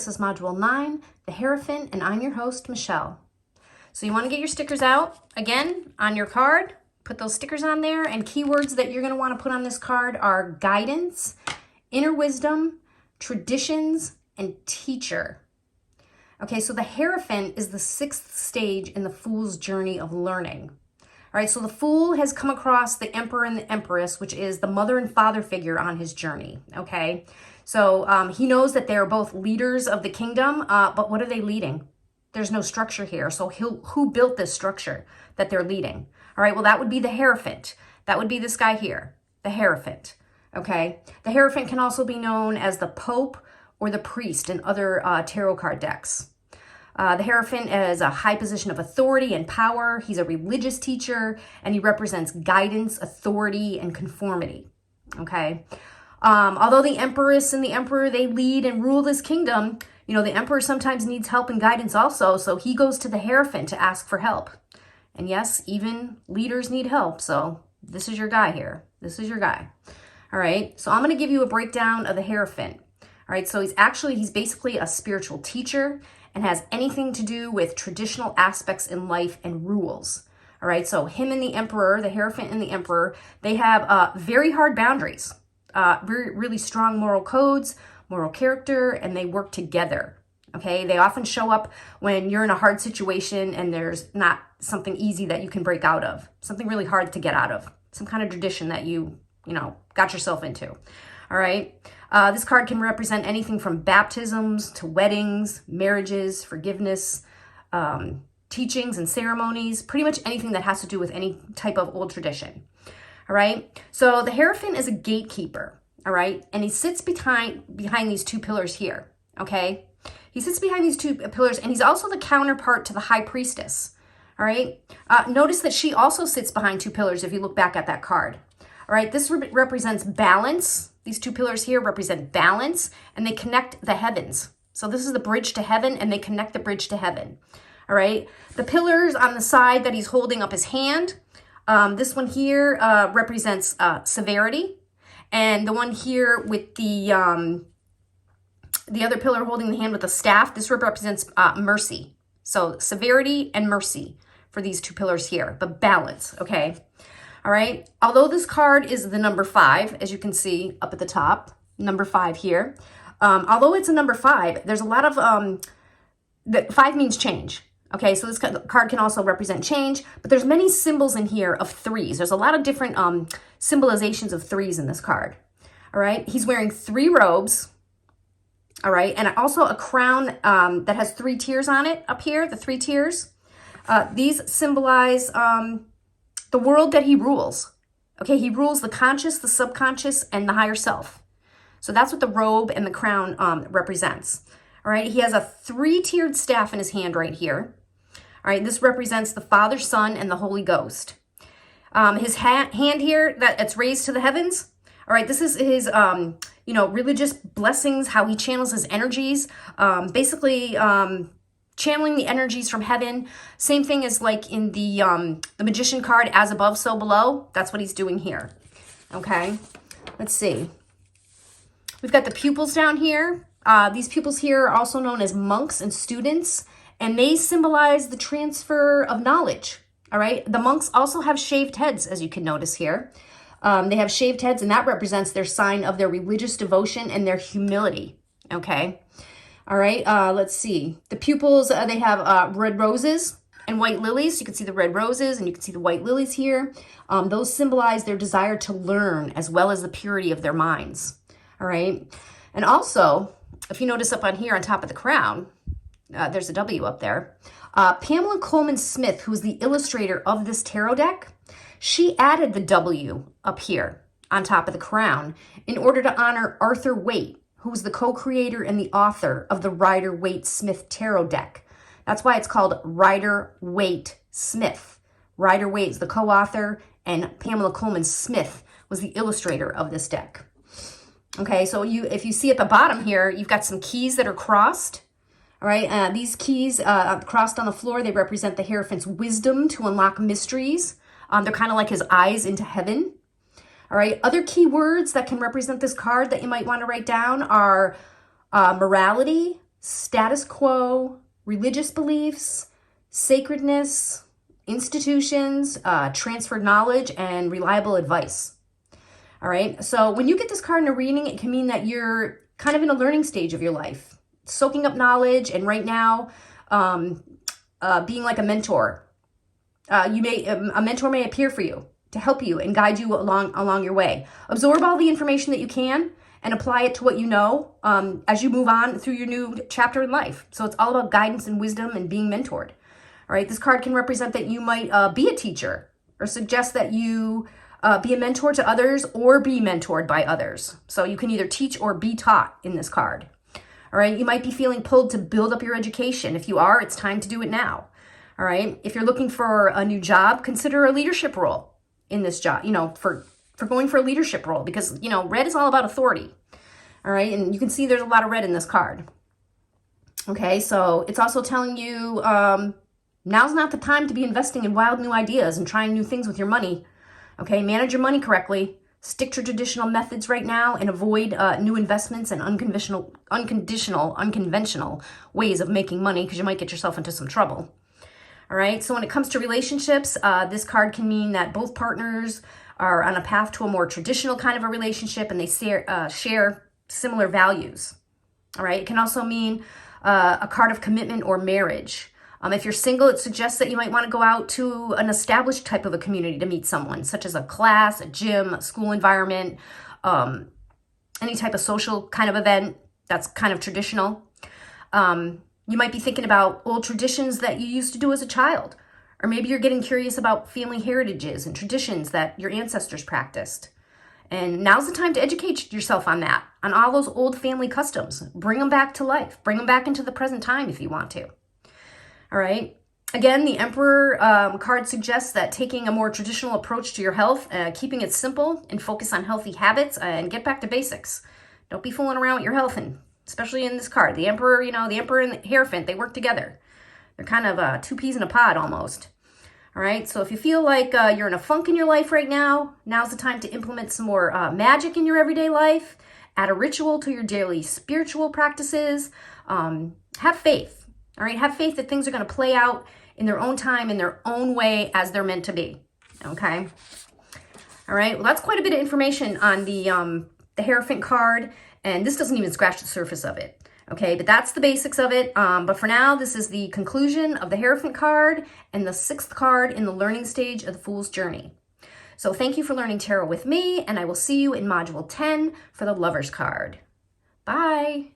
This is Module 9, the Hierophant, and I'm your host, Michelle. So you want to get your stickers out, again, on your card. Put those stickers on there, and keywords that you're going to want to put on this card are guidance, inner wisdom, traditions, and teacher. Okay, so the Hierophant is the 6th stage in the Fool's journey of learning. All right, so the Fool has come across the Emperor and the Empress, which is the mother and father figure on his journey, okay? So he knows that they're both leaders of the kingdom, but what are they leading? There's no structure here, so who built this structure that they're leading? All right, well, that would be the Hierophant. That would be this guy here, the Hierophant, okay? The Hierophant can also be known as the Pope or the Priest in other tarot card decks. The Hierophant is a high position of authority and power. He's a religious teacher, and he represents guidance, authority, and conformity, okay? Although the Empress and the Emperor, they lead and rule this kingdom, you know, the Emperor sometimes needs help and guidance also, so he goes to the Hierophant to ask for help. And yes, even leaders need help, so this is your guy here. This is your guy. All right, so I'm going to give you a breakdown of the Hierophant. All right, so he's basically a spiritual teacher and has anything to do with traditional aspects in life and rules. All right, so him and the Emperor, the Hierophant and the Emperor, they have very hard boundaries, really strong moral codes, moral character, and they work together. Okay, they often show up when you're in a hard situation and there's not something easy that you can break out of, something really hard to get out of, some kind of tradition that you got yourself into. All right. This card can represent anything from baptisms to weddings, marriages, forgiveness, teachings and ceremonies, pretty much anything that has to do with any type of old tradition. All right. So the Hierophant is a gatekeeper. All right. And he sits behind these two pillars here. Okay. He sits behind these two pillars, and he's also the counterpart to the High Priestess. All right. Notice that she also sits behind two pillars if you look back at that card. All right. This represents balance. These two pillars here represent balance, and they connect the heavens. So this is the bridge to heaven, and they connect the bridge to heaven. All right. The pillars on the side that he's holding up his hand, this one here represents severity, and the one here with the other pillar holding the hand with the staff, this represents mercy. So severity and mercy for these two pillars here, but balance, okay? All right, although this card is the number 5, as you can see up at the top, number 5 here. Although it's a number 5, there's a lot of, 5 means change. Okay, so this card can also represent change, but there's many symbols in here of 3s. There's a lot of different symbolizations of 3s in this card. All right, he's wearing 3 robes. All right, and also a crown that has 3 tiers on it up here, the 3 tiers. These symbolize the world that he rules. Okay, he rules the conscious, the subconscious, and the higher self. So that's what the robe and the crown represents. All right, he has a 3-tiered staff in his hand right here. All right, this represents the Father, Son, and the Holy Ghost. His hand here that's raised to the heavens. All right, this is his, religious blessings, how he channels his energies, basically channeling the energies from heaven. Same thing as like in the Magician card, as above, so below. That's what he's doing here. Okay, let's see. We've got the pupils down here. These pupils here are also known as monks and students, and they symbolize the transfer of knowledge. All right, the monks also have shaved heads, as you can notice here. They have shaved heads, and that represents their sign of their religious devotion and their humility, okay? All right, let's see. The pupils, they have red roses and white lilies. You can see the red roses, and you can see the white lilies here. Those symbolize their desire to learn, as well as the purity of their minds, all right? And also, if you notice up on here on top of the crown, there's a W up there. Pamela Coleman Smith, who's the illustrator of this tarot deck, she added the W up here on top of the crown in order to honor Arthur Waite, who was the co-creator and the author of the Rider-Waite-Smith tarot deck. That's why it's called Rider-Waite-Smith. Rider-Waite is the co-author, and Pamela Coleman Smith was the illustrator of this deck. Okay, so if you see at the bottom here, you've got some keys that are crossed. All right, these keys crossed on the floor, they represent the Hierophant's wisdom to unlock mysteries. They're kind of like his eyes into heaven. All right, other key words that can represent this card that you might want to write down are morality, status quo, religious beliefs, sacredness, institutions, transferred knowledge, and reliable advice. All right, so when you get this card in a reading, it can mean that you're kind of in a learning stage of your life, soaking up knowledge, and right now, being like a mentor. A mentor may appear for you to help you and guide you along your way. Absorb all the information that you can and apply it to what you know as you move on through your new chapter in life. So it's all about guidance and wisdom and being mentored. All right, this card can represent that you might be a teacher or suggest that you be a mentor to others or be mentored by others. So you can either teach or be taught in this card. All right, you might be feeling pulled to build up your education. If you are, it's time to do it now. All right, if you're looking for a new job, consider a leadership role in this job, for going for a leadership role, because, red is all about authority. All right, and you can see there's a lot of red in this card. Okay, so it's also telling you now's not the time to be investing in wild new ideas and trying new things with your money. Okay, manage your money correctly. Stick to traditional methods right now and avoid new investments and unconventional ways of making money, because you might get yourself into some trouble. All right, so when it comes to relationships, this card can mean that both partners are on a path to a more traditional kind of a relationship and they share similar values. All right, it can also mean a card of commitment or marriage. If you're single, it suggests that you might want to go out to an established type of a community to meet someone, such as a class, a gym, a school environment, any type of social kind of event that's kind of traditional. You might be thinking about old traditions that you used to do as a child, or maybe you're getting curious about family heritages and traditions that your ancestors practiced. And now's the time to educate yourself on that, on all those old family customs. Bring them back to life. Bring them back into the present time if you want to. All right. Again, the Emperor card suggests that taking a more traditional approach to your health, keeping it simple and focus on healthy habits and get back to basics. Don't be fooling around with your health, and especially in this card. The Emperor, the Emperor and the Hierophant, they work together. They're kind of two peas in a pod almost. All right, so if you feel like you're in a funk in your life right now, now's the time to implement some more magic in your everyday life. Add a ritual to your daily spiritual practices. Have faith, all right? Have faith that things are going to play out in their own time, in their own way, as they're meant to be, okay? All right, well, that's quite a bit of information on the Hierophant card, and this doesn't even scratch the surface of it. Okay, but that's the basics of it. But for now, this is the conclusion of the Hierophant card and the 6th card in the learning stage of the Fool's Journey. So thank you for learning tarot with me, and I will see you in Module 10 for the Lover's card. Bye.